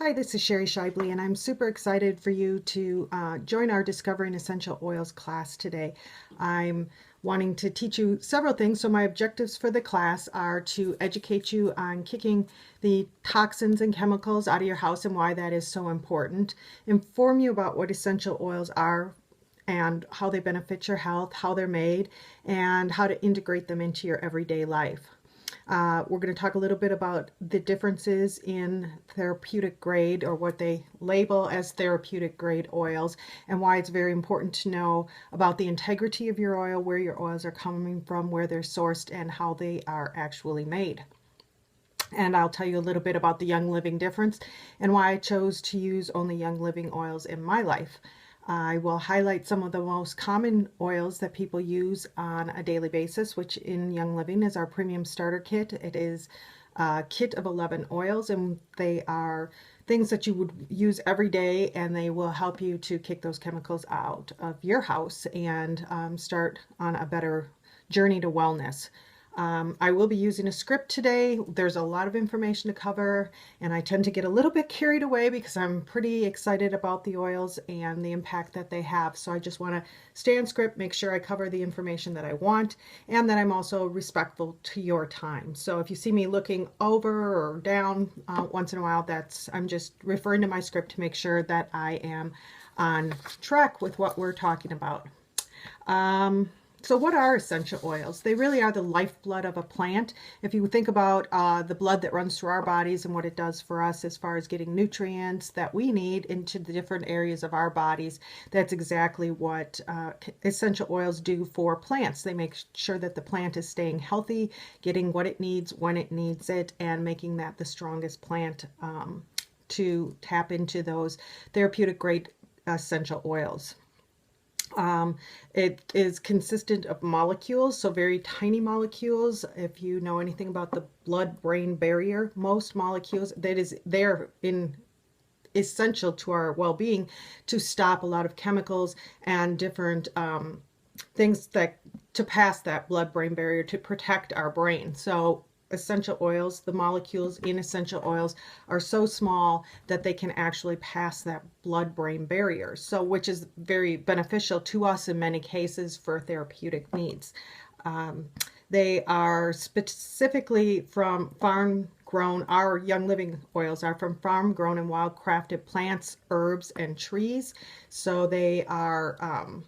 Hi, this is Sherry Shibley, and I'm super excited for you to join our Discovering Essential Oils class today. I'm wanting to teach you several things, so my objectives for the class are to educate you on kicking the toxins and chemicals out of your house and why that is so important, inform you about what essential oils are and how they benefit your health, how they're made, and how to integrate them into your everyday life. We're going to talk a little bit about the differences in therapeutic grade, or what they label as therapeutic grade oils, and why it's very important to know about the integrity of your oil, where your oils are coming from, where they're sourced, and how they are actually made. And I'll tell you a little bit about the Young Living difference and why I chose to use only Young Living oils in my life. I will highlight some of the most common oils that people use on a daily basis, which in Young Living is our premium starter kit. It is a kit of 11 oils, and they are things that you would use every day, and they will help you to kick those chemicals out of your house and start on a better journey to wellness. I will be using a script today. There's a lot of information to cover, and I tend to get a little bit carried away because I'm pretty excited about the oils and the impact that they have. So I just want to stay on script, make sure I cover the information that I want, and that I'm also respectful to your time. So if you see me looking over or down once in a while, I'm just referring to my script to make sure that I am on track with what we're talking about. So what are essential oils? They really are the lifeblood of a plant. If you think about the blood that runs through our bodies and what it does for us as far as getting nutrients that we need into the different areas of our bodies, that's exactly what essential oils do for plants. They make sure that the plant is staying healthy, getting what it needs when it needs it, and making that the strongest plant to tap into those therapeutic grade essential oils. It is consistent of molecules, so very tiny molecules. If you know anything about the blood-brain barrier, most molecules, they're essential to our well-being to stop a lot of chemicals and different things to pass that blood-brain barrier to protect our brain. So essential oils, the molecules in essential oils are so small that they can actually pass that blood-brain barrier, so which is very beneficial to us in many cases for therapeutic needs. They are specifically from farm-grown. Our Young Living oils are from farm-grown and wild-crafted plants, herbs, and trees. So they are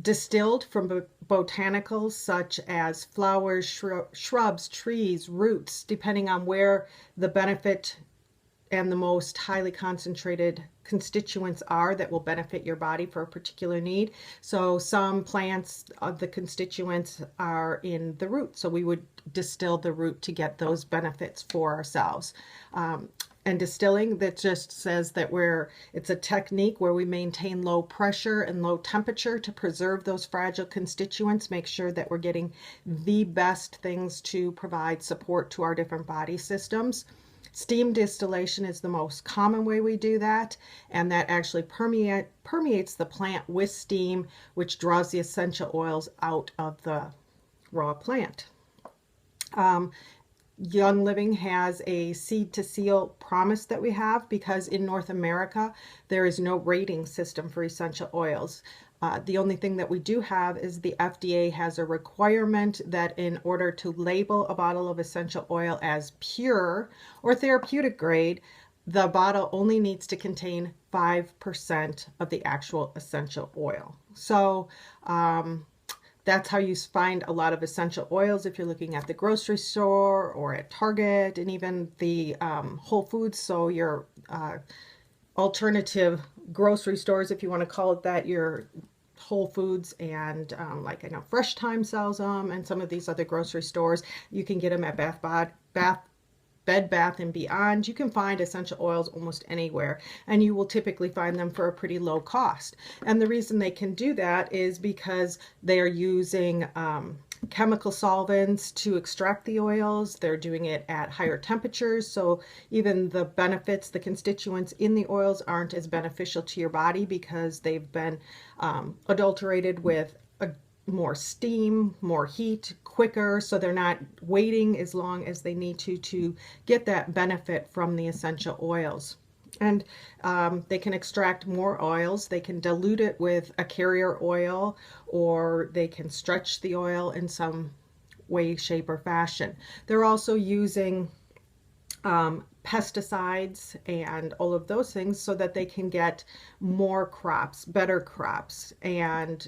distilled from botanicals such as flowers, shrubs, trees, roots, depending on where the benefit and the most highly concentrated constituents are that will benefit your body for a particular need. So some plants, the constituents are in the root, so we would distill the root to get those benefits for ourselves. And distilling, that just says that it's a technique where we maintain low pressure and low temperature to preserve those fragile constituents, make sure that we're getting the best things to provide support to our different body systems. Steam distillation is the most common way we do that, and that actually permeates the plant with steam, which draws the essential oils out of the raw plant. Young Living has a seed to seal promise that we have, because in North America there is no rating system for essential oils. The only thing that we do have is the FDA has a requirement that in order to label a bottle of essential oil as pure or therapeutic grade, the bottle only needs to contain 5% of the actual essential oil. So that's how you find a lot of essential oils if you're looking at the grocery store or at Target, and even the Whole Foods, so your alternative grocery stores, if you want to call it that, your Whole Foods, and like I know Fresh Time sells them, and some of these other grocery stores. You can get them at Bed Bath & Beyond. You can find essential oils almost anywhere, and you will typically find them for a pretty low cost. And the reason they can do that is because they are using chemical solvents to extract the oils. They're doing it at higher temperatures, so even the benefits, the constituents in the oils aren't as beneficial to your body because they've been adulterated with more steam, more heat, quicker, so they're not waiting as long as they need to get that benefit from the essential oils. And they can extract more oils. They can dilute it with a carrier oil, or they can stretch the oil in some way, shape, or fashion. They're also using pesticides and all of those things so that they can get more crops, better crops. And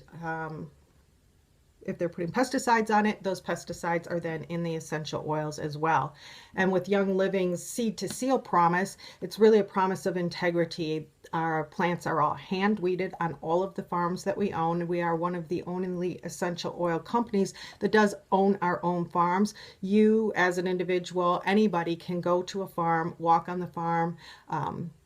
if they're putting pesticides on it, those pesticides are then in the essential oils as well. And with Young Living's seed to seal promise, it's really a promise of integrity. Our plants are all hand weeded on all of the farms that we own. We are one of the only essential oil companies that does own our own farms. You, as an individual, anybody can go to a farm, walk on the farm,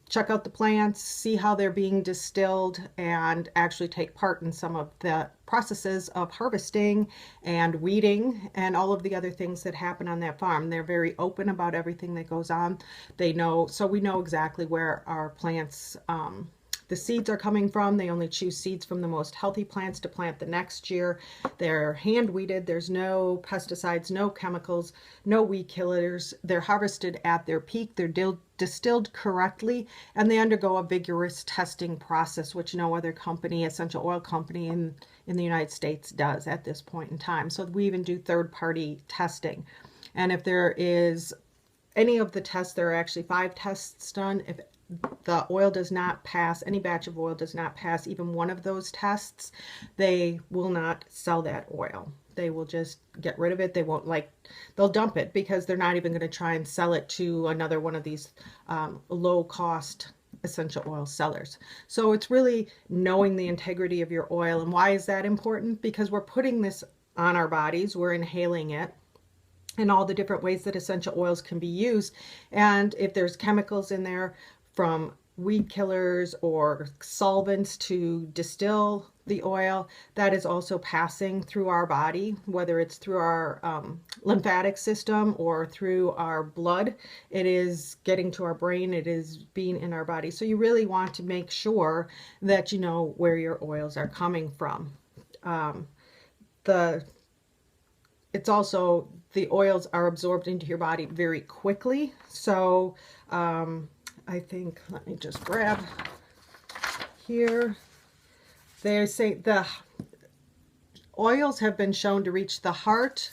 check out the plants, see how they're being distilled, and actually take part in some of the processes of harvesting and weeding and all of the other things that happen on that farm. They're very open about everything that goes on. They know, so we know exactly where our plants, the seeds are coming from. They only choose seeds from the most healthy plants to plant the next year. They're hand weeded. There's no pesticides, no chemicals, no weed killers. They're harvested at their peak. They're distilled correctly, and they undergo a vigorous testing process, which no other company, essential oil company in the United States does at this point in time. So we even do third-party testing. And if there is any of the tests, there are actually 5 tests done. If the oil does not pass, any batch of oil does not pass even one of those tests, they will not sell that oil. They will just get rid of it. They won't, they'll dump it, because they're not even going to try and sell it to another one of these low cost essential oil sellers. So it's really knowing the integrity of your oil. And why is that important? Because we're putting this on our bodies, we're inhaling it, and all the different ways that essential oils can be used. And if there's chemicals in there, from weed killers or solvents to distill the oil, that is also passing through our body, whether it's through our lymphatic system or through our blood. It is getting to our brain, it is being in our body. So you really want to make sure that you know where your oils are coming from. It's also, the oils are absorbed into your body very quickly. So I think, let me just grab here. They say the oils have been shown to reach the heart,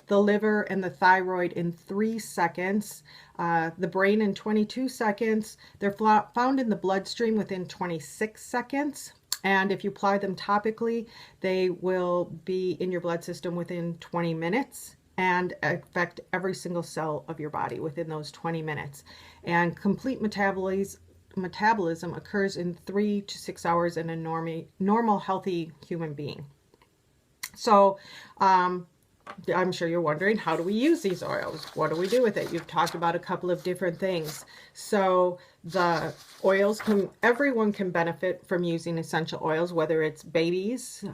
the liver, and the thyroid in 3 seconds, the brain in 22 seconds. They're found in the bloodstream within 26 seconds. And if you apply them topically, they will be in your blood system within 20 minutes and affect every single cell of your body within those 20 minutes. And complete metabolism occurs in 3 to 6 hours in a normal, healthy human being. So I'm sure you're wondering, how do we use these oils? What do we do with it? You've talked about a couple of different things. So the oils everyone can benefit from using essential oils, whether it's babies,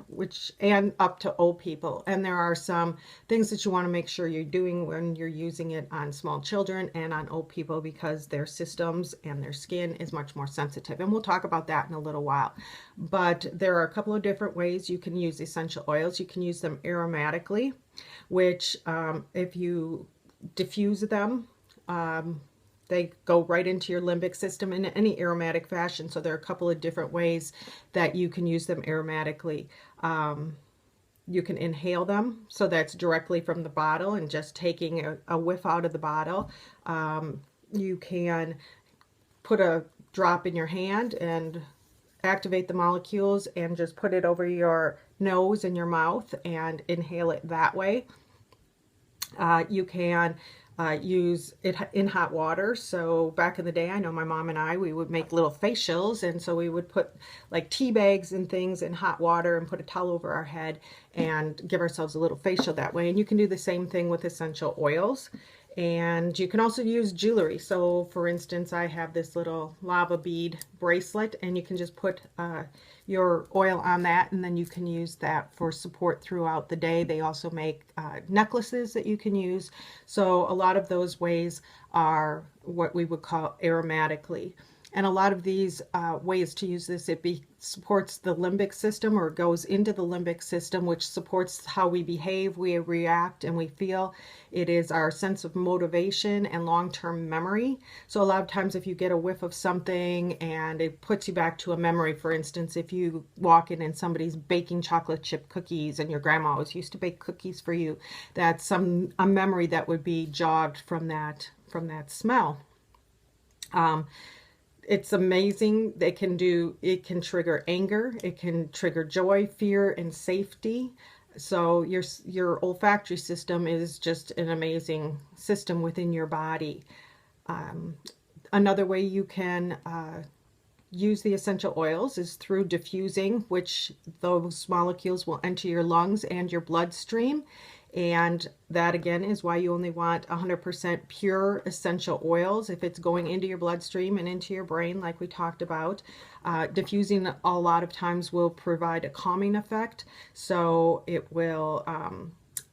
and up to old people. And there are some things that you want to make sure you're doing when you're using it on small children and on old people, because their systems and their skin is much more sensitive. And we'll talk about that in a little while. But there are a couple of different ways you can use essential oils. You can use them aromatically, which if you diffuse them, they go right into your limbic system in any aromatic fashion. So there are a couple of different ways that you can use them aromatically. You can inhale them, so that's directly from the bottle and just taking a whiff out of the bottle. You can put a drop in your hand and activate the molecules and just put it over your nose and your mouth and inhale it that way. You can use it in hot water. So back in the day, I know my mom and I, we would make little facials, and so we would put like tea bags and things in hot water and put a towel over our head and give ourselves a little facial that way. And you can do the same thing with essential oils. And you can also use jewelry. So for instance, I have this little lava bead bracelet, and you can just put your oil on that, and then you can use that for support throughout the day. They also make necklaces that you can use. So a lot of those ways are what we would call aromatically. And a lot of these ways to use this, supports the limbic system, or goes into the limbic system, which supports how we behave, we react, and we feel. It is our sense of motivation and long-term memory. So a lot of times if you get a whiff of something and it puts you back to a memory, for instance, if you walk in and somebody's baking chocolate chip cookies and your grandma always used to bake cookies for you, that's a memory that would be jogged from that smell. It's amazing. It can trigger anger, it can trigger joy, fear, and safety. So your olfactory system is just an amazing system within your body. Another way you can use the essential oils is through diffusing, which those molecules will enter your lungs and your bloodstream. And that again is why you only want 100% pure essential oils if it's going into your bloodstream and into your brain, like we talked about. Diffusing a lot of times will provide a calming effect, so it will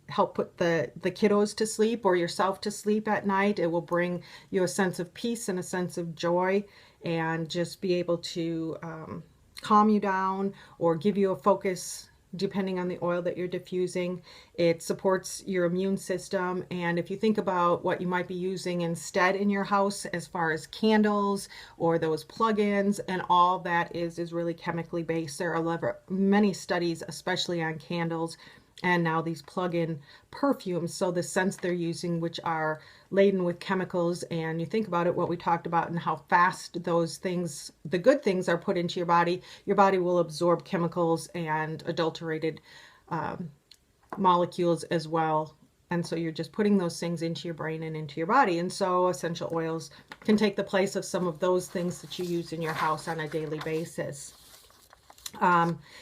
help put the kiddos to sleep or yourself to sleep at night. It will bring you a sense of peace and a sense of joy, and just be able to calm you down or give you a focus depending on the oil that you're diffusing. It supports your immune system. And if you think about what you might be using instead in your house, as far as candles or those plug-ins, and all that is really chemically based. There are many studies, especially on candles, and now these plug-in perfumes. So the scents they're using, which are laden with chemicals, and you think about it, what we talked about, and how fast those things, the good things, are put into your body will absorb chemicals and adulterated molecules as well. And so you're just putting those things into your brain and into your body. And so essential oils can take the place of some of those things that you use in your house on a daily basis.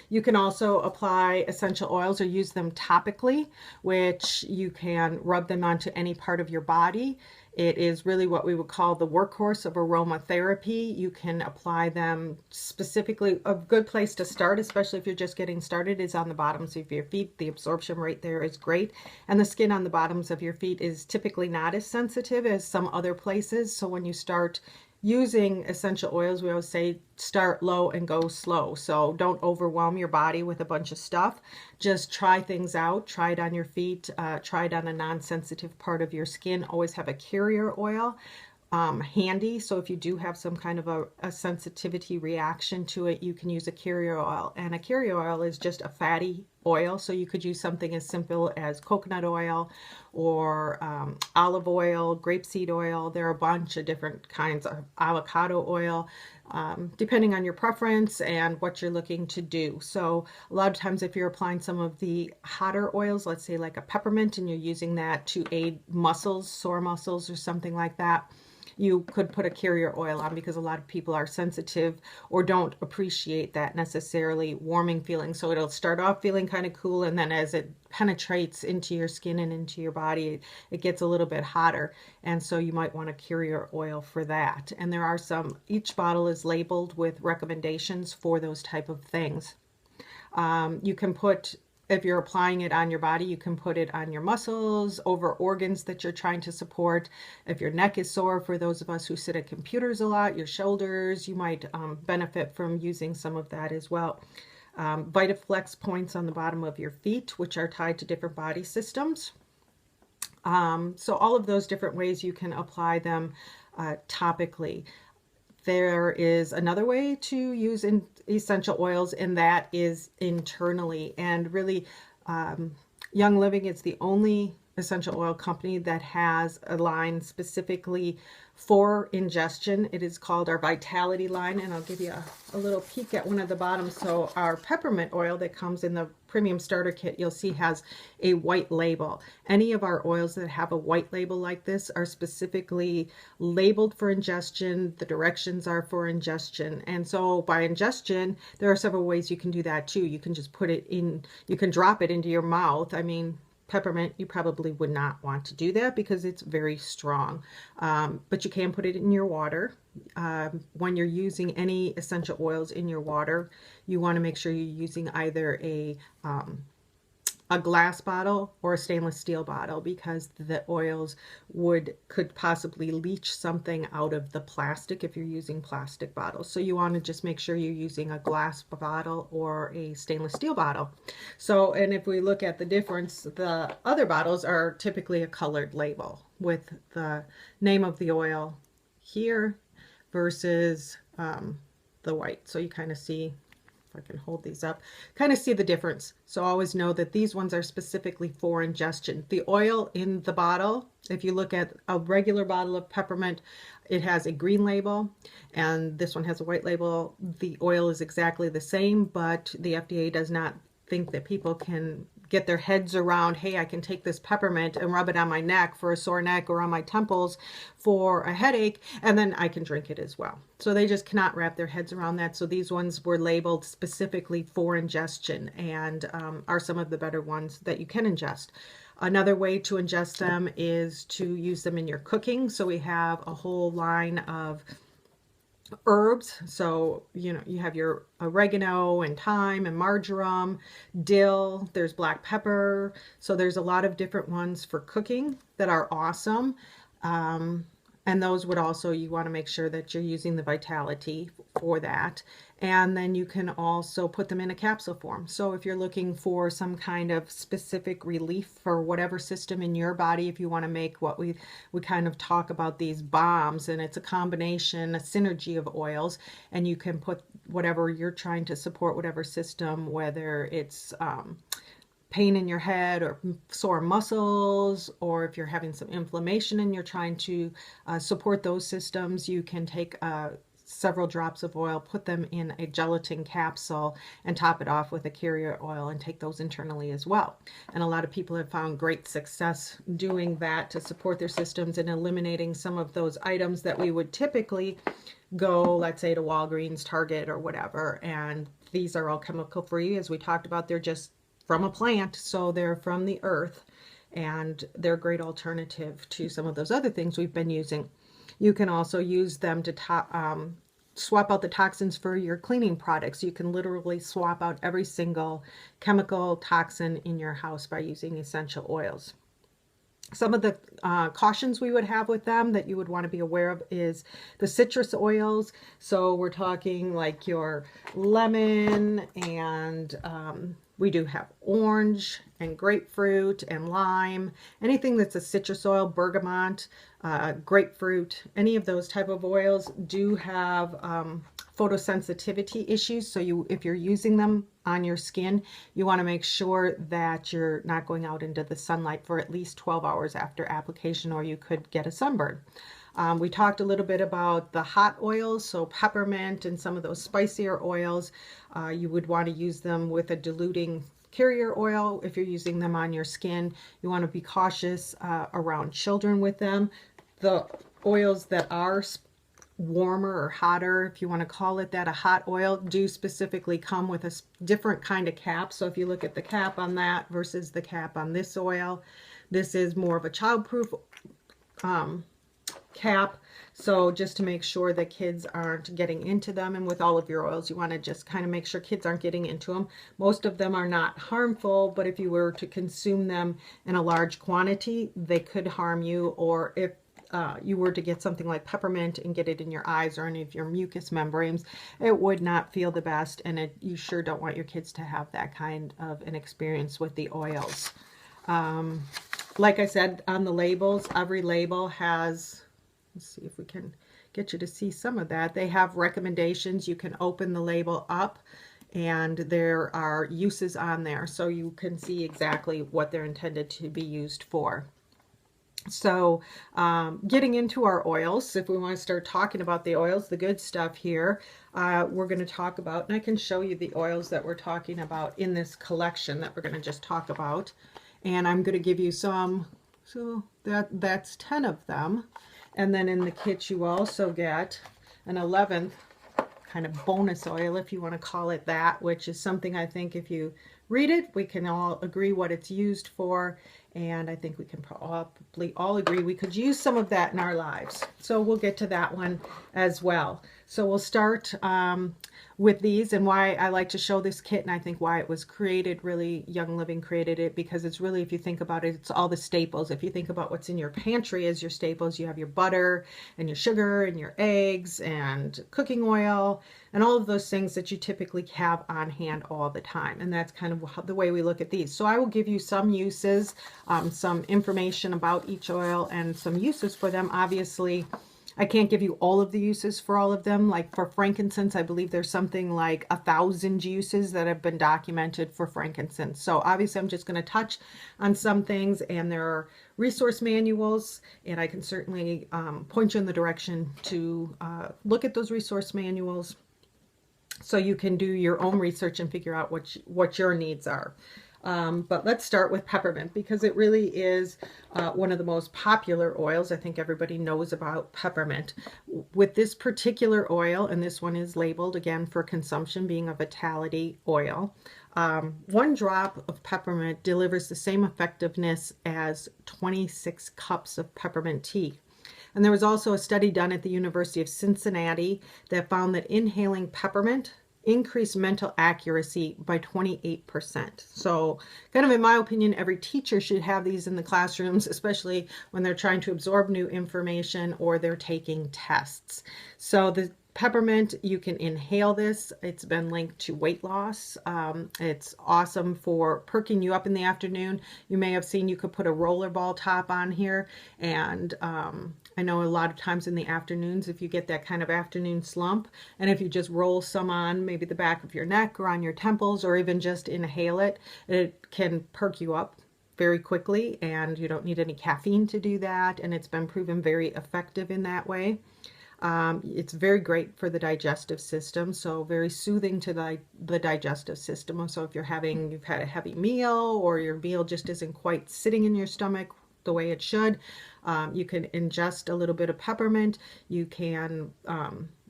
You can also apply essential oils or use them topically, which you can rub them onto any part of your body. It is really what we would call the workhorse of aromatherapy. You can apply them specifically. A good place to start, especially if you're just getting started, is on the bottoms of your feet. The absorption rate there is great, and the skin on the bottoms of your feet is typically not as sensitive as some other places. So when you start using essential oils, we always say start low and go slow. So don't overwhelm your body with a bunch of stuff. Just try things out. Try it on your feet. Try it on a non-sensitive part of your skin. Always have a carrier oil handy. So if you do have some kind of a sensitivity reaction to it, you can use a carrier oil. And a carrier oil is just a fatty oil. So you could use something as simple as coconut oil or olive oil, grapeseed oil. There are a bunch of different kinds of avocado oil, depending on your preference and what you're looking to do. So a lot of times if you're applying some of the hotter oils, let's say like a peppermint, and you're using that to aid muscles, sore muscles or something like that, you could put a carrier oil on, because a lot of people are sensitive or don't appreciate that necessarily warming feeling. So it'll start off feeling kind of cool, and then as it penetrates into your skin and into your body, it gets a little bit hotter. And so you might want a carrier oil for that. And there are each bottle is labeled with recommendations for those type of things. You can put, if you're applying it on your body, you can put it on your muscles, over organs that you're trying to support. If your neck is sore, for those of us who sit at computers a lot, your shoulders, you might benefit from using some of that as well. Vitaflex points on the bottom of your feet, which are tied to different body systems. So all of those different ways you can apply them topically. There is another way to use essential oils, and that is internally. And really, Young Living is the only essential oil company that has a line specifically for ingestion. It is called our Vitality line, and I'll give you a little peek at one of the bottoms. So our peppermint oil that comes in the premium starter kit, you'll see has a white label. Any of our oils that have a white label like this are specifically labeled for ingestion. The directions are for ingestion. And so by ingestion, there are several ways you can do that too. You can just put it in, you can drop it into your mouth. I mean, peppermint, you probably would not want to do that because it's very strong. But you can put it in your water. When you're using any essential oils in your water, you want to make sure you're using either a a glass bottle or a stainless steel bottle, because the oils could possibly leach something out of the plastic if you're using plastic bottles. So you want to just make sure you're using a glass bottle or a stainless steel bottle. So, and if we look at the difference, the other bottles are typically a colored label with the name of the oil here versus the white. So you kind of see, if I can hold these up, kind of see the difference. So always know that these ones are specifically for ingestion. The oil in the bottle, if you look at a regular bottle of peppermint, it has a green label, and this one has a white label. The oil is exactly the same, but the FDA does not think that people can get their heads around, hey, I can take this peppermint and rub it on my neck for a sore neck or on my temples for a headache, and then I can drink it as well. So they just cannot wrap their heads around that. So these ones were labeled specifically for ingestion, and are some of the better ones that you can ingest. Another way to ingest them is to use them in your cooking. So we have a whole line of herbs. So, you know, you have your oregano and thyme and marjoram, dill, there's black pepper. So there's a lot of different ones for cooking that are awesome. And those would also, you want to make sure that you're using the Vitality for that. And then you can also put them in a capsule form. So if you're looking for some kind of specific relief for whatever system in your body, if you want to make what we kind of talk about, these bombs, and it's a combination, a synergy of oils, and you can put whatever you're trying to support, whatever system, whether it's pain in your head or sore muscles, or if you're having some inflammation and you're trying to support those systems, you can take several drops of oil, put them in a gelatin capsule, and top it off with a carrier oil and take those internally as well. And a lot of people have found great success doing that to support their systems and eliminating some of those items that we would typically go, let's say, to Walgreens, Target, or whatever. And these are all chemical free. As we talked about, they're just from a plant, so they're from the earth, and they're a great alternative to some of those other things we've been using. You can also use them to swap out the toxins for your cleaning products. You can literally swap out every single chemical toxin in your house by using essential oils. Some of the cautions we would have with them that you would want to be aware of is the citrus oils. So we're talking like your lemon, and we do have orange and grapefruit and lime. Anything that's a citrus oil, bergamot, grapefruit, any of those type of oils do have photosensitivity issues. So if you're using them on your skin, you want to make sure that you're not going out into the sunlight for at least 12 hours after application, or you could get a sunburn. We talked a little bit about the hot oils, so peppermint and some of those spicier oils. You would want to use them with a diluting carrier oil. If you're using them on your skin, you want to be cautious around children with them. The oils that are warmer or hotter, if you want to call it that, a hot oil, do specifically come with a different kind of cap. So if you look at the cap on that versus the cap on this oil, this is more of a childproof cap. So just to make sure that kids aren't getting into them, and with all of your oils, you want to just kind of make sure kids aren't getting into them. Most of them are not harmful, but if you were to consume them in a large quantity, they could harm you. Or if you were to get something like peppermint and get it in your eyes or any of your mucous membranes, it would not feel the best, and you sure don't want your kids to have that kind of an experience with the oils. Like I said, on the labels, every label has, let's see if we can get you to see some of that. They have recommendations. You can open the label up, and there are uses on there, so you can see exactly what they're intended to be used for. So getting into our oils, if we want to start talking about the oils, the good stuff here, we're going to talk about, and I can show you the oils that we're talking about in this collection that we're going to just talk about. And I'm going to give you some, so that's 10 of them. And then in the kit you also get an 11th kind of bonus oil, if you want to call it that, which is something I think if you read it, we can all agree what it's used for. And I think we can probably all agree we could use some of that in our lives. So we'll get to that one as well. So we'll start with these, and why I like to show this kit, and I think why it was created, really Young Living created it, because it's really, if you think about it, it's all the staples. If you think about what's in your pantry as your staples, you have your butter and your sugar and your eggs and cooking oil and all of those things that you typically have on hand all the time. And that's kind of the way we look at these. So I will give you some uses, some information about each oil and some uses for them. Obviously, I can't give you all of the uses for all of them. Like for frankincense, I believe there's something like 1,000 uses that have been documented for frankincense. So obviously I'm just going to touch on some things, and there are resource manuals, and I can certainly point you in the direction to look at those resource manuals so you can do your own research and figure out what your needs are. But let's start with peppermint, because it really is one of the most popular oils. I think everybody knows about peppermint. With this particular oil, and this one is labeled again for consumption, being a vitality oil, 1 drop of peppermint delivers the same effectiveness as 26 cups of peppermint tea. And there was also a study done at the University of Cincinnati that found that inhaling peppermint increased mental accuracy by 28%. So kind of in my opinion, every teacher should have these in the classrooms, especially when they're trying to absorb new information or they're taking tests. So the peppermint, you can inhale this. It's been linked to weight loss. It's awesome for perking you up in the afternoon. You may have seen you could put a rollerball top on here, and I know a lot of times in the afternoons, if you get that kind of afternoon slump, and if you just roll some on maybe the back of your neck or on your temples, or even just inhale it, it can perk you up very quickly, and you don't need any caffeine to do that, and it's been proven very effective in that way. It's very great for the digestive system, so very soothing to the digestive system. So if you've had a heavy meal, or your meal just isn't quite sitting in your stomach the way it should, you can ingest a little bit of peppermint. You can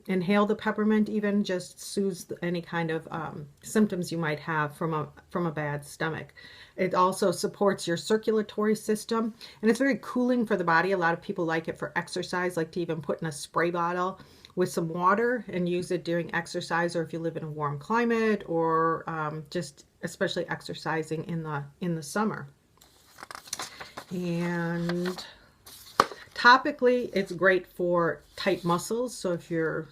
inhale the peppermint, even just soothes any kind of symptoms you might have from a bad stomach. It also supports your circulatory system, and it's very cooling for the body. A lot of people like it for exercise, like to even put in a spray bottle with some water and use it during exercise, or if you live in a warm climate, or just especially exercising in the summer. And topically, it's great for tight muscles. So if you're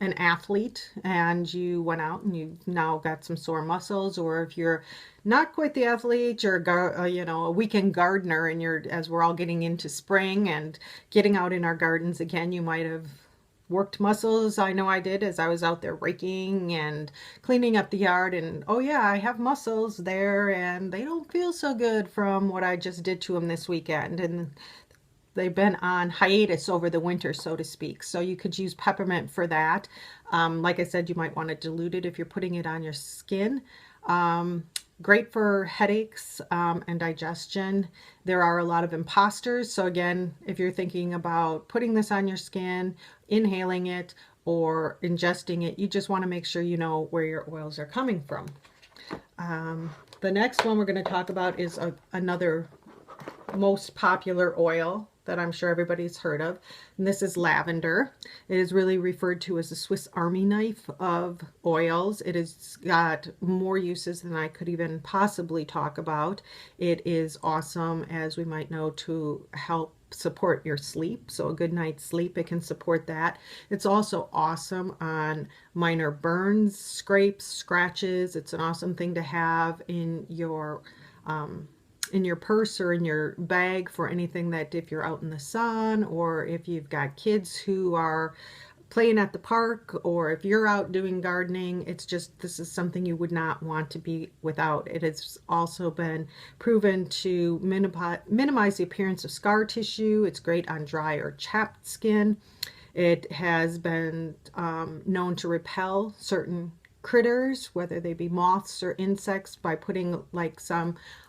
an athlete and you went out and you've now got some sore muscles, or if you're not quite the athlete, you're a weekend gardener, and as we're all getting into spring and getting out in our gardens again, you might have worked muscles. I know I did, as I was out there raking and cleaning up the yard, and oh yeah, I have muscles there, and they don't feel so good from what I just did to them this weekend, and they've been on hiatus over the winter, so to speak. So you could use peppermint for that. Like I said, you might want to dilute it if you're putting it on your skin. Great for headaches and digestion. There are a lot of imposters. So again, if you're thinking about putting this on your skin, inhaling it, or ingesting it, you just want to make sure you know where your oils are coming from. The next one we're going to talk about is another most popular oil that I'm sure everybody's heard of, and this is lavender. It is really referred to as the Swiss Army knife of oils. It has got more uses than I could even possibly talk about. It is awesome, as we might know, to help support your sleep. So a good night's sleep, it can support that. It's also awesome on minor burns, scrapes, scratches. It's an awesome thing to have in your purse or in your bag for anything that, if you're out in the sun, or if you've got kids who are playing at the park, or if you're out doing gardening, this is something you would not want to be without. It has also been proven to minimize the appearance of scar tissue. It's great on dry or chapped skin. It has been known to repel certain critters, whether they be moths or insects, by putting like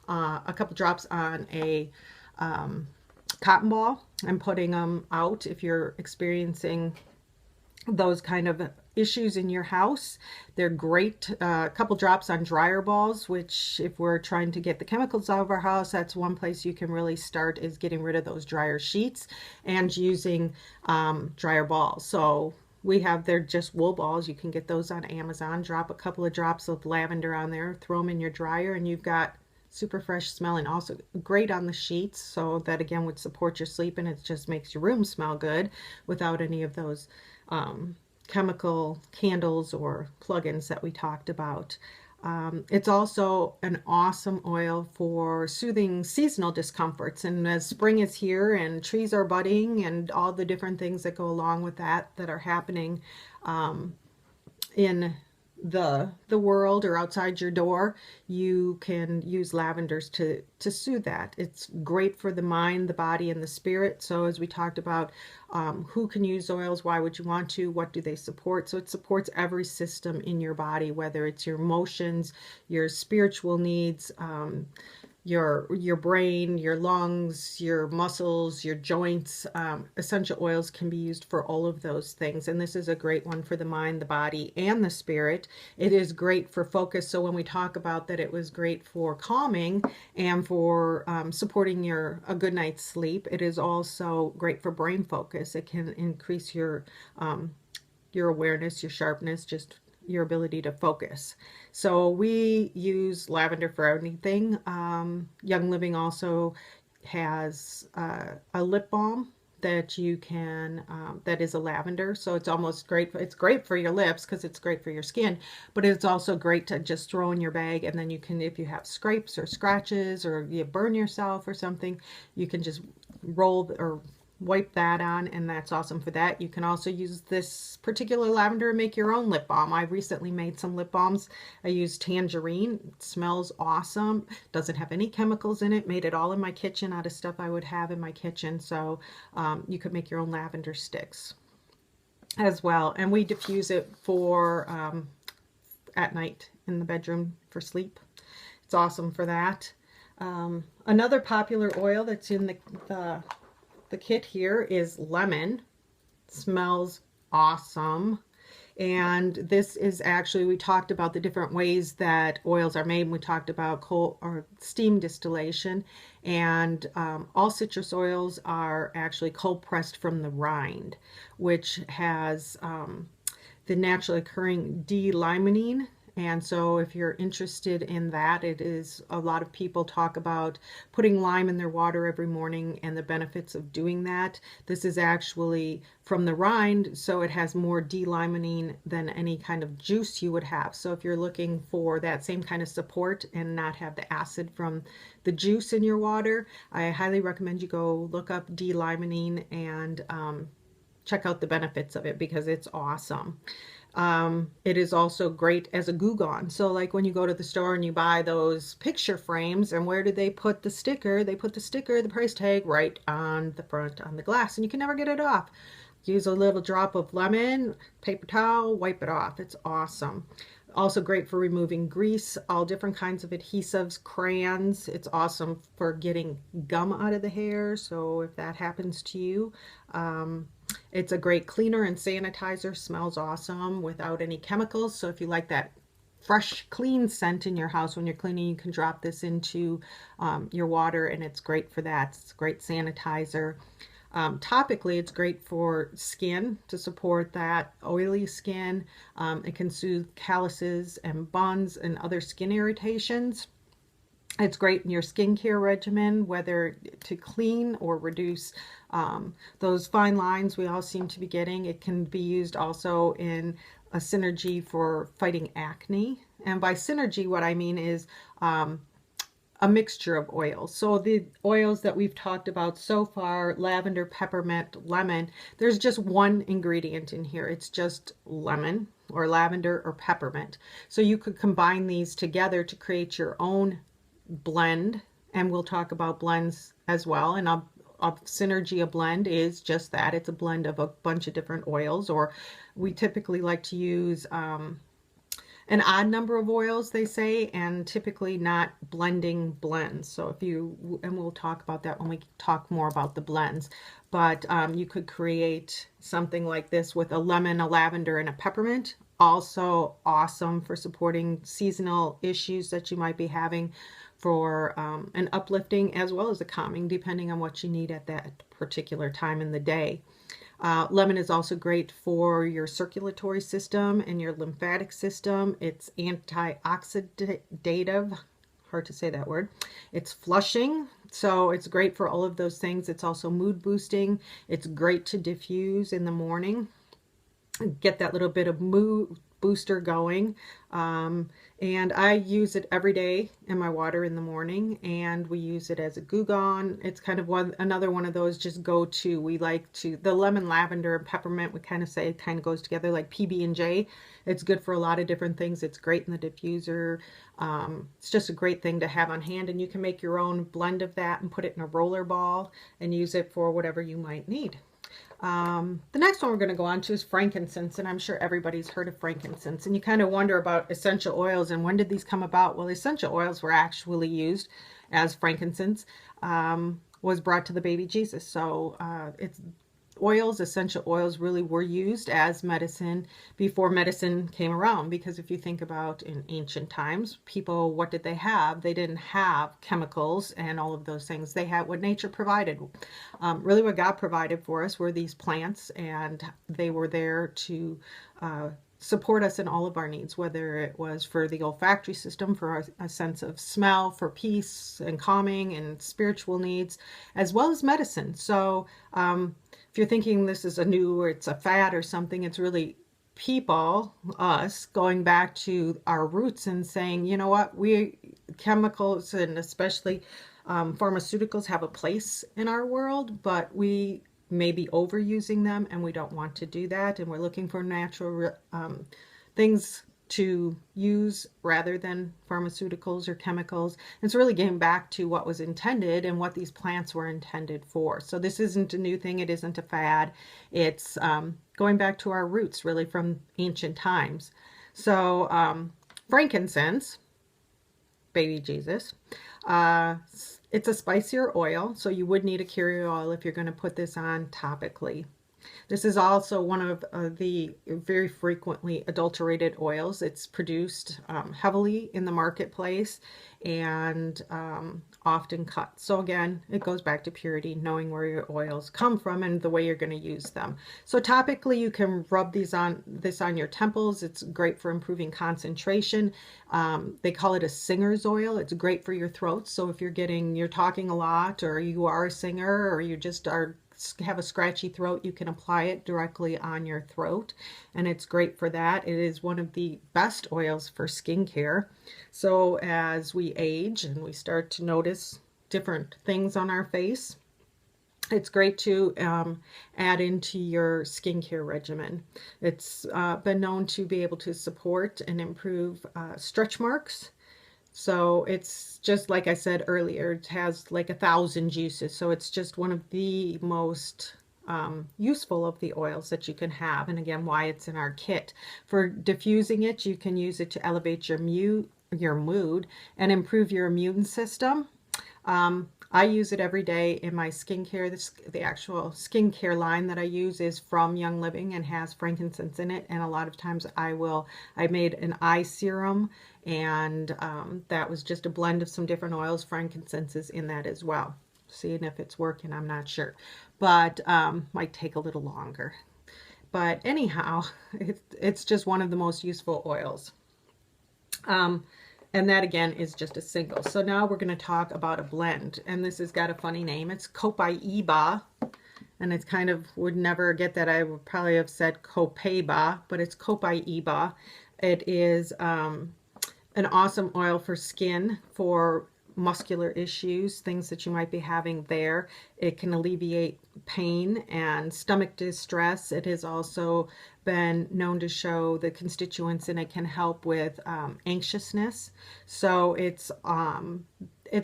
a couple drops on a cotton ball and putting them out if you're experiencing those kind of issues in your house. They're great. A couple drops on dryer balls, which if we're trying to get the chemicals out of our house, that's one place you can really start, is getting rid of those dryer sheets and using dryer balls. So they're just wool balls. You can get those on Amazon. Drop a couple of drops of lavender on there, throw them in your dryer, and you've got super fresh smelling. Also great on the sheets, so that again would support your sleep, and it just makes your room smell good without any of those chemical candles or plugins that we talked about. It's also an awesome oil for soothing seasonal discomforts. And as spring is here and trees are budding and all the different things that go along with that are happening in the world or outside your door, you can use lavenders to soothe that. It's great for the mind, the body, and the spirit. So as we talked about, who can use oils, why would you want to, what do they support? So it supports every system in your body, whether it's your emotions, your spiritual needs, your brain, your lungs, your muscles, your joints. Essential oils can be used for all of those things. And this is a great one for the mind, the body, and the spirit. It is great for focus. So when we talk about that, it was great for calming and for supporting a good night's sleep. It is also great for brain focus. It can increase your awareness, your sharpness, just your ability to focus. So we use lavender for anything. Young Living also has a lip balm that you can that is a lavender, so it's almost great. It's great for your lips because it's great for your skin, but it's also great to just throw in your bag, and then you can, if you have scrapes or scratches or you burn yourself or something, you can just roll or wipe that on, and that's awesome for that. You can also use this particular lavender and make your own lip balm. I recently made some lip balms. I used tangerine. It smells awesome. Doesn't have any chemicals in it. Made it all in my kitchen out of stuff I would have in my kitchen. So you could make your own lavender sticks as well. And we diffuse it for at night in the bedroom for sleep. It's awesome for that. Another popular oil that's in the kit here is lemon. It smells awesome. And this is actually, we talked about the different ways that oils are made. We talked about cold or steam distillation, and all citrus oils are actually cold pressed from the rind, which has the naturally occurring D-limonene. And so if you're interested in that, it is, a lot of people talk about putting lime in their water every morning and the benefits of doing that. This is actually from the rind, so it has more D-limonene than any kind of juice you would have. So if you're looking for that same kind of support and not have the acid from the juice in your water, I highly recommend you go look up D-limonene and check out the benefits of it, because it's awesome. It is also great as a Goo Gone. So like when you go to the store and you buy those picture frames, and where do they put the sticker? They put the sticker, the price tag, right on the front on the glass, and you can never get it off. Use a little drop of lemon, paper towel, wipe it off. It's awesome. Also great for removing grease, all different kinds of adhesives, crayons. It's awesome for getting gum out of the hair, so if that happens to you. It's a great cleaner and sanitizer. Smells awesome without any chemicals. So if you like that fresh, clean scent in your house when you're cleaning, you can drop this into your water, and it's great for that. It's a great sanitizer. Topically, it's great for skin, to support that oily skin. It can soothe calluses and buns and other skin irritations. It's great in your skincare regimen, whether to clean or reduce those fine lines we all seem to be getting. It can be used also in a synergy for fighting acne. And by synergy, what I mean is a mixture of oils. So the oils that we've talked about so far, lavender, peppermint, lemon, there's just one ingredient in here. It's just lemon or lavender or peppermint. So you could combine these together to create your own blend, and we'll talk about blends as well. And a synergy, a blend, is just that. It's a blend of a bunch of different oils, or we typically like to use an odd number of oils, they say, and typically not blending blends. So if you, and we'll talk about that when we talk more about the blends, but you could create something like this with a lemon, a lavender, and a peppermint. Also awesome for supporting seasonal issues that you might be having, for an uplifting as well as a calming, depending on what you need at that particular time in the day. Lemon is also great for your circulatory system and your lymphatic system. It's antioxidative, hard to say that word. It's flushing, so it's great for all of those things. It's also mood boosting. It's great to diffuse in the morning, get that little bit of mood booster going. And I use it every day in my water in the morning, and we use it as a glugon. It's kind of another one of those just go to. We like to, the lemon, lavender, and peppermint, we kind of say it kind of goes together like PB&J. It's good for a lot of different things. It's great in the diffuser. It's just a great thing to have on hand, and you can make your own blend of that and put it in a roller ball and use it for whatever you might need. The next one we're going to go on to is frankincense, and I'm sure everybody's heard of frankincense, and you kind of wonder about essential oils and when did these come about. Well, essential oils were actually used as frankincense was brought to the baby Jesus. So it's oils, essential oils really were used as medicine before medicine came around, because if you think about in ancient times, people, what did they have? They didn't have chemicals and all of those things. They had what nature provided. Really what God provided for us were these plants, and they were there to support us in all of our needs, whether it was for the olfactory system, for a sense of smell, for peace and calming and spiritual needs, as well as medicine. So if you're thinking this is a new, or it's a fad or something, it's really people, us, going back to our roots and saying, you know what, chemicals and especially pharmaceuticals have a place in our world, but we may be overusing them, and we don't want to do that, and we're looking for natural things to use rather than pharmaceuticals or chemicals. It's really getting back to what was intended and what these plants were intended for. So this isn't a new thing. It isn't a fad. It's going back to our roots, really, from ancient times. So frankincense, baby Jesus, it's a spicier oil, so you would need a carrier oil if you're going to put this on topically. This is also one of the very frequently adulterated oils. It's produced heavily in the marketplace and often cut. So again, it goes back to purity, knowing where your oils come from and the way you're going to use them. So topically, you can rub this on your temples. It's great for improving concentration. They call it a singer's oil. It's great for your throat. So if you're talking a lot, or you are a singer, or you just have a scratchy throat, you can apply it directly on your throat, and it's great for that. It is one of the best oils for skincare. So as we age and we start to notice different things on our face, it's great to add into your skincare regimen. It's been known to be able to support and improve stretch marks. So it's just like I said earlier, it has like 1,000 juices. So it's just one of the most useful of the oils that you can have. And again, why it's in our kit. For diffusing it, you can use it to elevate your mood and improve your immune system. I use it every day in my skincare. The actual skincare line that I use is from Young Living and has frankincense in it. And a lot of times I made an eye serum, and that was just a blend of some different oils. Frankincense is in that as well. Seeing if it's working, I'm not sure, but might take a little longer. But anyhow, it's just one of the most useful oils. And that again is just a single. So now we're going to talk about a blend, and this has got a funny name. It's Copaiba, and it's kind of, would never get that. I would probably have said Copaiba, but it's Copaiba. It is an awesome oil for skin, for muscular issues, things that you might be having there. It can alleviate pain and stomach distress. It has also been known to show the constituents, and it can help with anxiousness. So it's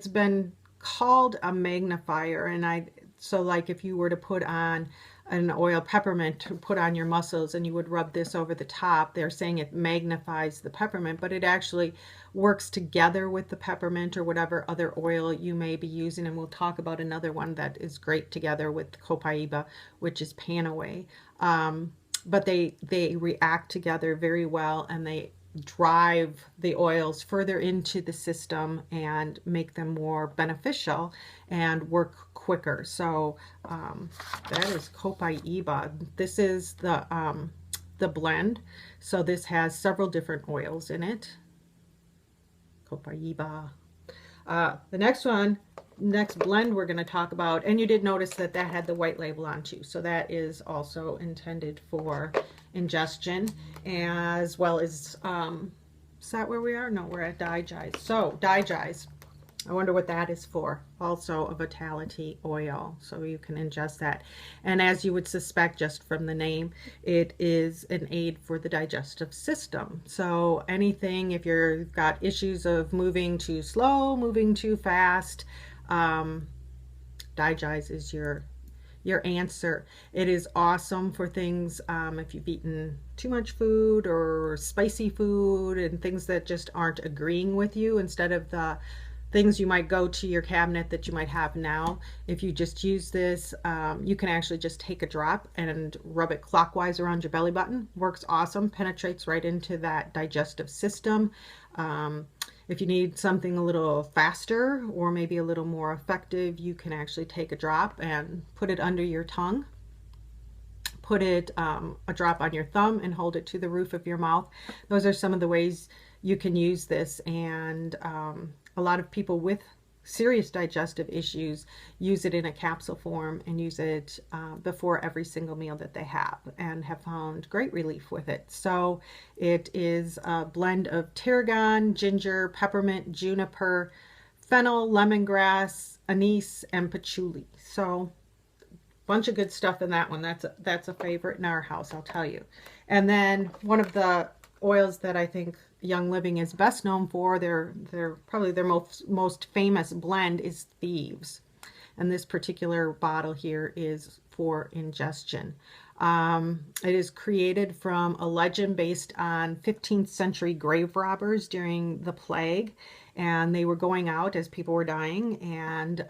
been called a magnifier, and so like if you were to put on an oil peppermint to put on your muscles and you would rub this over the top. They're saying it magnifies the peppermint, but it actually works together with the peppermint or whatever other oil you may be using. And we'll talk about another one that is great together with copaiba, which is Panaway. But they react together very well, and they drive the oils further into the system and make them more beneficial and work quicker. So that is copaiba. This is the blend. So this has several different oils in it. Copaiba. The next blend we're going to talk about, and you did notice that that had the white label on too, so that is also intended for ingestion, as well as is that where we are? No, we're at Digize. So Digize, I wonder what that is for. Also a vitality oil, so you can ingest that. And as you would suspect just from the name, it is an aid for the digestive system. So anything, if you've got issues of moving too slow, moving too fast, Digize is your answer. It is awesome for things if you've eaten too much food or spicy food and things that just aren't agreeing with you. Instead of the things you might go to your cabinet that you might have now, if you just use this, you can actually just take a drop and rub it clockwise around your belly button. Works awesome, penetrates right into that digestive system. If you need something a little faster or maybe a little more effective, you can actually take a drop and put it under your tongue. Put it a drop on your thumb and hold it to the roof of your mouth. Those are some of the ways you can use this, and a lot of people with serious digestive issues use it in a capsule form and use it before every single meal that they have, and have found great relief with it. So it is a blend of tarragon, ginger, peppermint, juniper, fennel, lemongrass, anise, and patchouli. So bunch of good stuff in that one. That's a favorite in our house, I'll tell you. And then one of the oils that I think Young Living is best known for, probably their most famous blend is Thieves. And this particular bottle here is for ingestion. It is created from a legend based on 15th century grave robbers during the plague. And they were going out as people were dying, and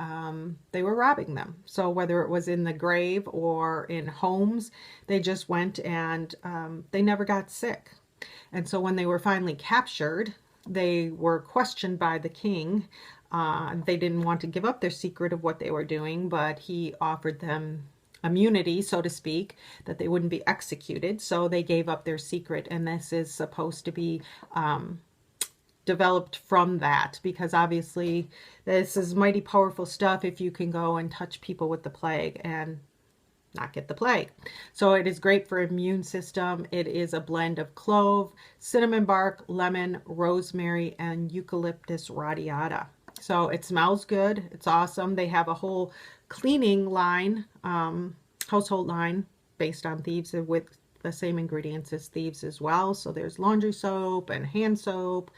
they were robbing them. So whether it was in the grave or in homes, they just went, and they never got sick. And so when they were finally captured, they were questioned by the king. They didn't want to give up their secret of what they were doing, but he offered them immunity, so to speak, that they wouldn't be executed. So they gave up their secret, and this is supposed to be developed from that, because obviously this is mighty powerful stuff if you can go and touch people with the plague and not get the plague. So it is great for immune system. It is a blend of clove, cinnamon bark, lemon, rosemary, and eucalyptus radiata. So it smells good. It's awesome. They have a whole cleaning line, household line based on Thieves, with the same ingredients as Thieves as well. So there's laundry soap and hand soap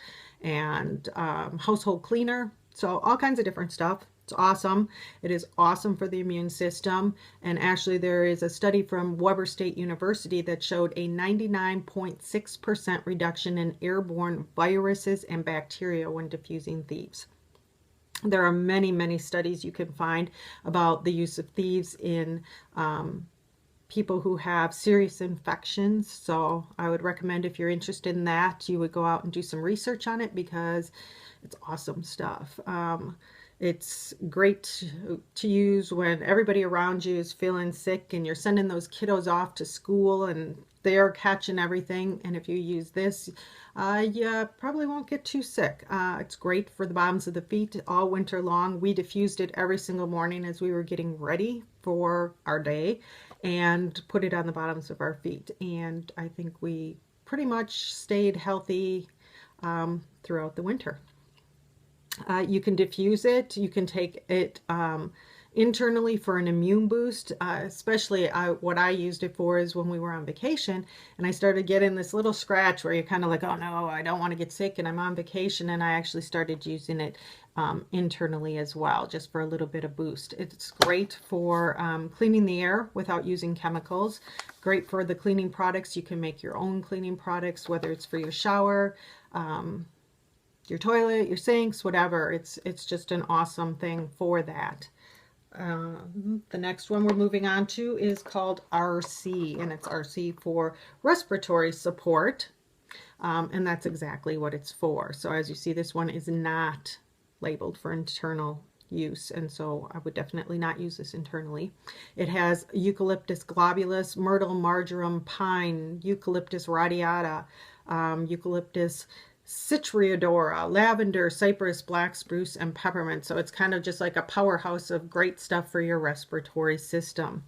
and household cleaner. So all kinds of different stuff. It's awesome. It is awesome for the immune system. And actually there is a study from Weber State University that showed a 99.6% reduction in airborne viruses and bacteria when diffusing Thieves. There are many, many studies you can find about the use of Thieves in people who have serious infections. So I would recommend, if you're interested in that, you would go out and do some research on it, because it's awesome stuff. It's great to use when everybody around you is feeling sick and you're sending those kiddos off to school and they're catching everything. And if you use this, you probably won't get too sick. It's great for the bottoms of the feet all winter long. We diffused it every single morning as we were getting ready for our day, and put it on the bottoms of our feet. And I think we pretty much stayed healthy throughout the winter. You can diffuse it. You can take it internally for an immune boost. Especially what I used it for is when we were on vacation and I started getting this little scratch where you're kind of like, oh no, I don't want to get sick and I'm on vacation, and I actually started using it internally as well, just for a little bit of boost. It's great for cleaning the air without using chemicals. Great for the cleaning products. You can make your own cleaning products, whether it's for your shower, your toilet, your sinks, whatever. It's just an awesome thing for that. The next one we're moving on to is called RC, and it's RC for respiratory support, and that's exactly what it's for. So as you see, this one is not labeled for internal use, and so I would definitely not use this internally. It has Eucalyptus globulus, myrtle, marjoram, pine, Eucalyptus radiata, Eucalyptus citriodora, lavender, cypress, black spruce, and peppermint. So it's kind of just like a powerhouse of great stuff for your respiratory system.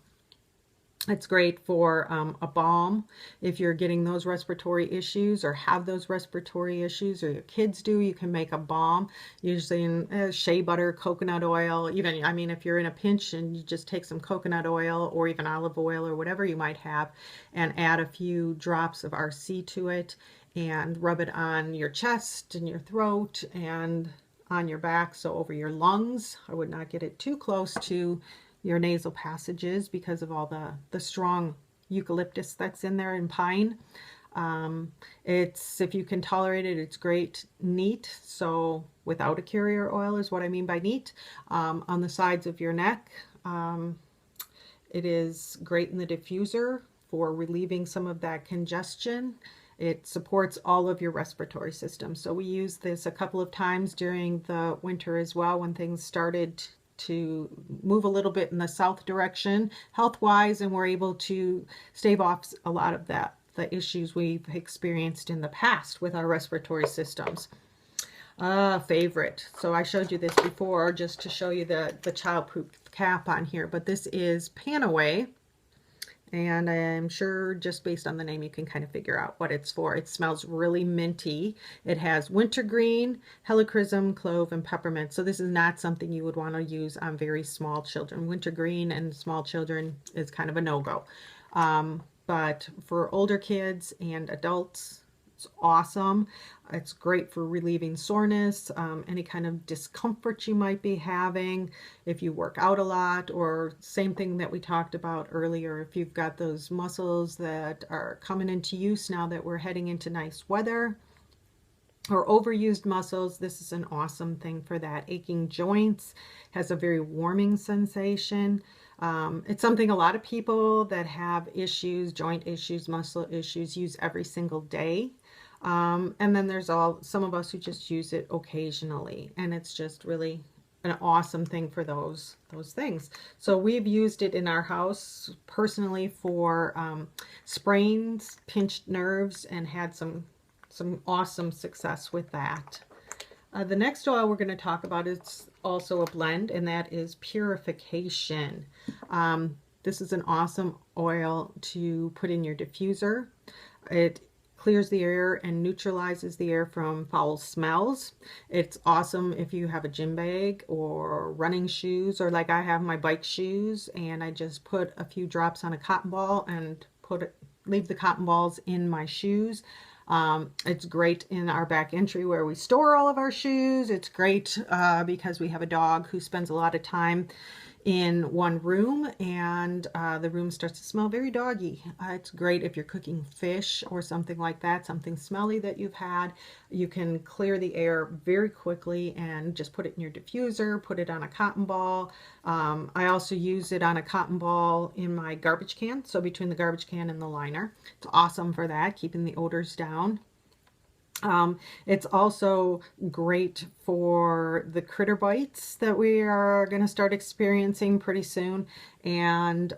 It's great for a balm if you're getting those respiratory issues or have those respiratory issues, or your kids do. You can make a balm, usually in shea butter, coconut oil. Even, I mean, if you're in a pinch and you just take some coconut oil or even olive oil or whatever you might have and add a few drops of RC to it and rub it on your chest and your throat and on your back, so over your lungs. I would not get it too close to your nasal passages because of all the strong eucalyptus that's in there, and pine. It's, if you can tolerate it, it's great neat. So without a carrier oil is what I mean by neat. On the sides of your neck. It is great in the diffuser for relieving some of that congestion. It supports all of your respiratory system. So we used this a couple of times during the winter as well, when things started to move a little bit in the south direction health-wise, and we're able to stave off a lot of the issues we've experienced in the past with our respiratory systems. Favorite. So I showed you this before just to show you the child-proof cap on here, but this is Panaway. And I'm sure just based on the name you can kind of figure out what it's for. It smells really minty. It has wintergreen, helichrysum, clove, and peppermint. So this is not something you would want to use on very small children. Wintergreen and small children is kind of a no-go. But for older kids and adults, it's awesome. It's great for relieving soreness, any kind of discomfort you might be having if you work out a lot, or same thing that we talked about earlier, if you've got those muscles that are coming into use now that we're heading into nice weather, or overused muscles. This is an awesome thing for that. Aching joints, has a very warming sensation. It's something a lot of people that have issues, joint issues, muscle issues, use every single day. And then there's some of us who just use it occasionally, and it's just really an awesome thing for those things. So we've used it in our house personally for sprains, pinched nerves, and had some awesome success with that. The next oil we're going to talk about is also a blend, and that is Purification. This is an awesome oil to put in your diffuser. It clears the air and neutralizes the air from foul smells. It's awesome if you have a gym bag or running shoes, or like I have my bike shoes, and I just put a few drops on a cotton ball and leave the cotton balls in my shoes. It's great in our back entry where we store all of our shoes. It's great because we have a dog who spends a lot of time in one room, and the room starts to smell very doggy. It's great if you're cooking fish or something like that, something smelly that you've had. You can clear the air very quickly and just put it in your diffuser, put it on a cotton ball. I also use it on a cotton ball in my garbage can, so between the garbage can and the liner. It's awesome for that, keeping the odors down. It's also great for the critter bites that we are going to start experiencing pretty soon, and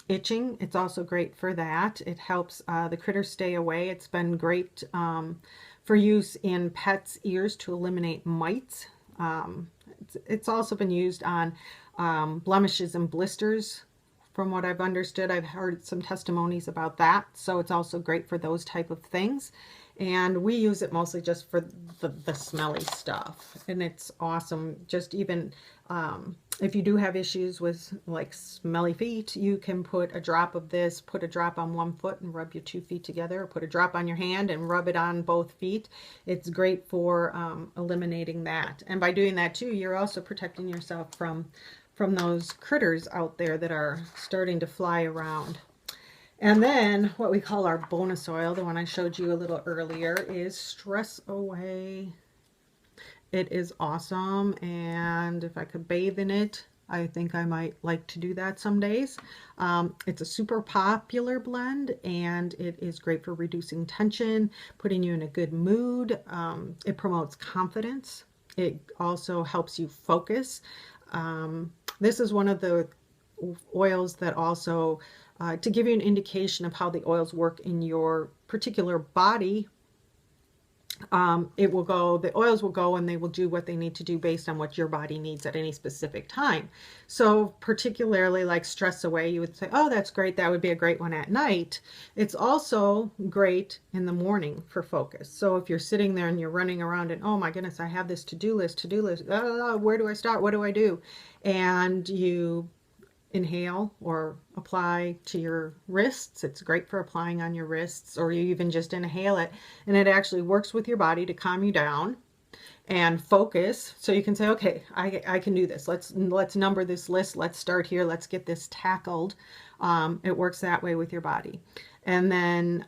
itching. It's also great for that. It helps the critters stay away. It's been great for use in pets' ears to eliminate mites. It's also been used on blemishes and blisters from what I've understood. I've heard some testimonies about that, so it's also great for those type of things. And we use it mostly just for the smelly stuff, and it's awesome. Just even if you do have issues with like smelly feet, you can put a drop of this, put a drop on one foot and rub your 2 feet together, or put a drop on your hand and rub it on both feet. It's great for eliminating that. And by doing that too, you're also protecting yourself from those critters out there that are starting to fly around. And then what we call our bonus oil, the one I showed you a little earlier, is Stress Away. It is awesome, and if I could bathe in it, I think I might like to do that some days. It's a super popular blend, and it is great for reducing tension, putting you in a good mood. It promotes confidence. It also helps you focus. This is one of the oils that also, to give you an indication of how the oils work in your particular body, the oils will go and they will do what they need to do based on what your body needs at any specific time. So particularly like Stress Away, you would say, oh, that's great. That would be a great one at night. It's also great in the morning for focus. So if you're sitting there and you're running around and, oh my goodness, I have this to-do list, where do I start? What do I do? And you inhale or apply to your wrists. It's great for applying on your wrists, or you even just inhale it, and it actually works with your body to calm you down and focus. So you can say, okay, I can do this. Let's number this list. Let's start here. Let's get this tackled. It works that way with your body. And then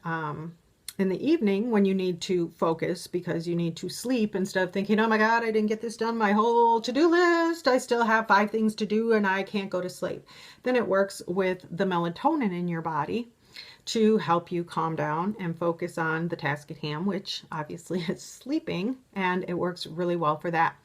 in the evening, when you need to focus because you need to sleep, instead of thinking, oh my God, I didn't get this done, my whole to-do list, I still have 5 things to do and I can't go to sleep. Then it works with the melatonin in your body to help you calm down and focus on the task at hand, which obviously is sleeping, and it works really well for that.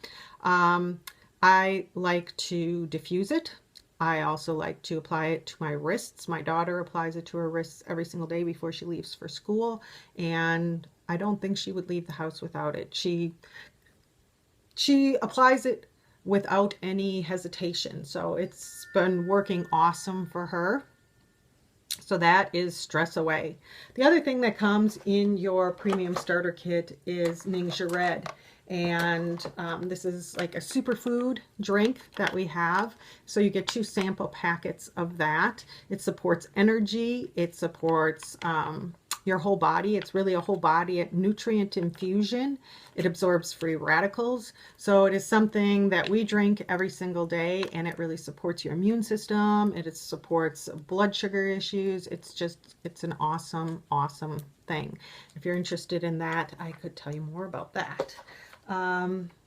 I like to diffuse it. I also like to apply it to my wrists. My daughter applies it to her wrists every single day before she leaves for school, and I don't think she would leave the house without it. She applies it without any hesitation, so it's been working awesome for her. So that is Stress Away. The other thing that comes in your premium starter kit is Ningxia Red. And this is like a superfood drink that we have. So you get 2 sample packets of that. It supports energy. It supports your whole body. It's really a whole body nutrient infusion. It absorbs free radicals. So it is something that we drink every single day, and it really supports your immune system. It supports blood sugar issues. It's an awesome, awesome thing. If you're interested in that, I could tell you more about that.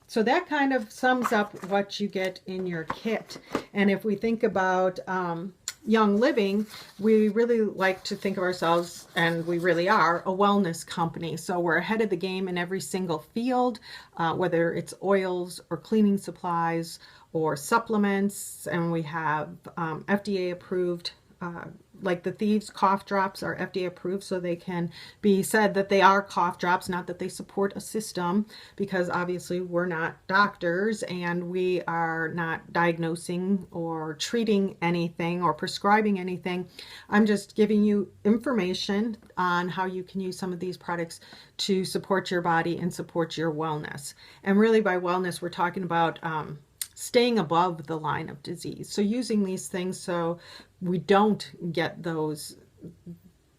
So that kind of sums up what you get in your kit. And if we think about Young Living, we really like to think of ourselves, and we really are, a wellness company. So we're ahead of the game in every single field, whether it's oils or cleaning supplies or supplements. And we have FDA approved, like the Thieves cough drops are FDA approved, so they can be said that they are cough drops, not that they support a system, because obviously we're not doctors and we are not diagnosing or treating anything or prescribing anything. I'm just giving you information on how you can use some of these products to support your body and support your wellness. And really by wellness, we're talking about staying above the line of disease. So using these things so we don't get those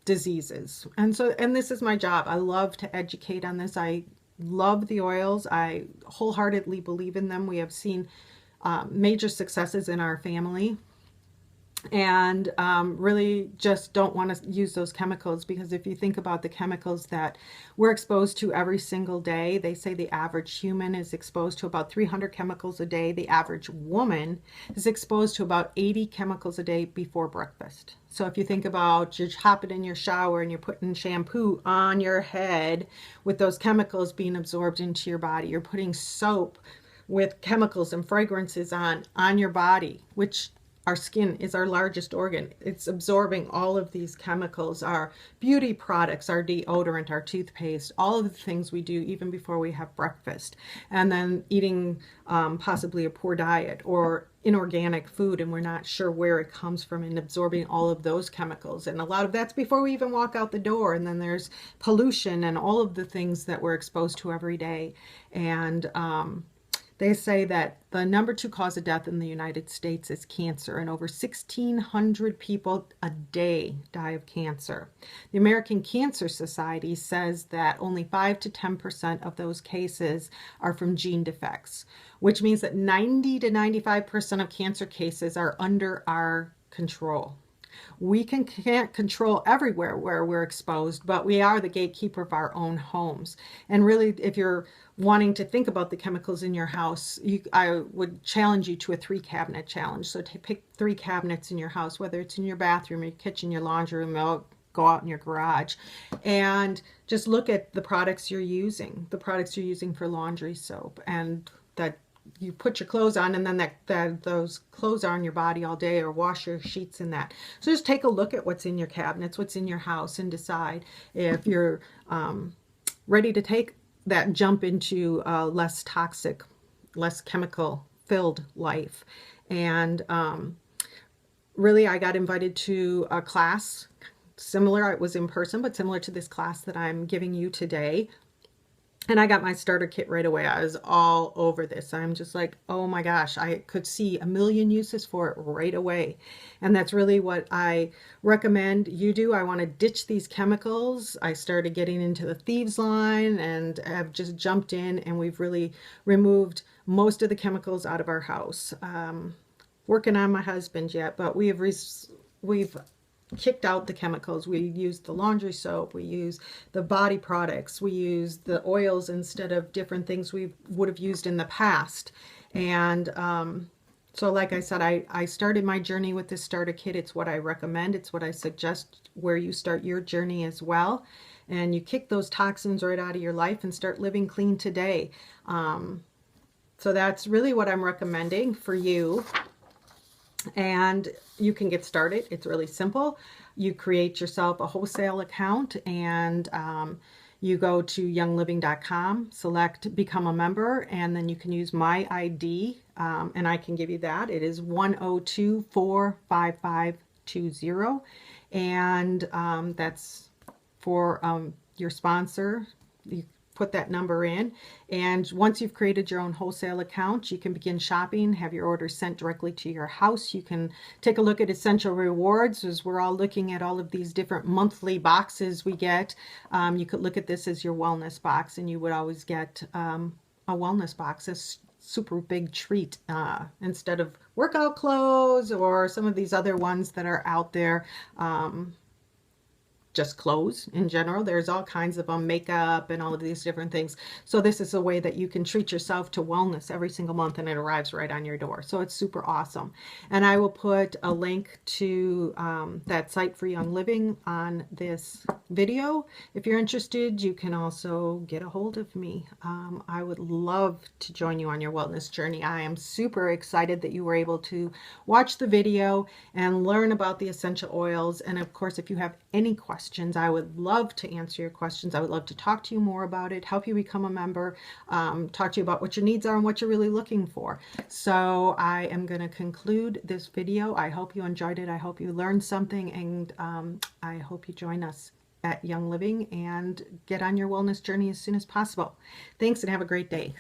diseases. And this is my job. I love to educate on this. I love the oils. I wholeheartedly believe in them. We have seen major successes in our family, and really just don't want to use those chemicals, because if you think about the chemicals that we're exposed to every single day, they say the average human is exposed to about 300 chemicals a day. The average woman is exposed to about 80 chemicals a day before breakfast. So if you think about you're hopping in your shower and you're putting shampoo on your head with those chemicals being absorbed into your body, you're putting soap with chemicals and fragrances on your body, which our skin is our largest organ. It's absorbing all of these chemicals. Our beauty products, our deodorant, our toothpaste, all of the things we do even before we have breakfast. And then eating possibly a poor diet or inorganic food, and we're not sure where it comes from, and absorbing all of those chemicals. And a lot of that's before we even walk out the door. And then there's pollution and all of the things that we're exposed to every day. And they say that the #2 cause of death in the United States is cancer, and over 1,600 people a day die of cancer. The American Cancer Society says that only 5 to 10% of those cases are from gene defects, which means that 90 to 95% of cancer cases are under our control. We can't control everywhere where we're exposed, but we are the gatekeeper of our own homes. And really, if you're wanting to think about the chemicals in your house, I would challenge you to a 3-cabinet challenge. So pick 3 cabinets in your house, whether it's in your bathroom, your kitchen, your laundry room, or go out in your garage, and just look at the products you're using for laundry soap, and that you put your clothes on, and then those clothes are on your body all day, or wash your sheets in that. So just take a look at what's in your cabinets, what's in your house, and decide if you're ready to take that jump into a less toxic, less chemical filled life. And really, I got invited to a class similar. It was in person, but similar to this class that I'm giving you today. And I got my starter kit right away. I was all over this. I'm just like, oh my gosh, I could see a million uses for it right away. And that's really what I recommend you do. I want to ditch these chemicals. I started getting into the thieves line and have just jumped in, and we've really removed most of the chemicals out of our house. Working on my husband yet, but we've kicked out the chemicals. We use the laundry soap, we use the body products, we use the oils instead of different things we would have used in the past. And so like I said, I started my journey with this starter kit. It's what I recommend. It's what I suggest where you start your journey as well. And you kick those toxins right out of your life and start living clean today. So that's really what I'm recommending for you. And you can get started. It's really simple. You create yourself a wholesale account, and you go to youngliving.com, select become a member, and then you can use my ID, and I can give you that. It is 102-45520, and that's for your sponsor. You put that number in, and once you've created your own wholesale account, you can begin shopping, have your orders sent directly to your house. You can take a look at Essential Rewards, as we're all looking at all of these different monthly boxes we get. You could look at this as your wellness box, and you would always get a wellness box, a super big treat, instead of workout clothes or some of these other ones that are out there. Just clothes in general. There's all kinds of makeup and all of these different things. So this is a way that you can treat yourself to wellness every single month, and it arrives right on your door. So it's super awesome. And I will put a link to that site for Young Living on this video. If you're interested, you can also get a hold of me. I would love to join you on your wellness journey. I am super excited that you were able to watch the video and learn about the essential oils. And of course, if you have any questions, I would love to answer your questions. I would love to talk to you more about it, help you become a member, talk to you about what your needs are and what you're really looking for. So I am going to conclude this video. I hope you enjoyed it. I hope you learned something, and I hope you join us at Young Living and get on your wellness journey as soon as possible. Thanks, and have a great day.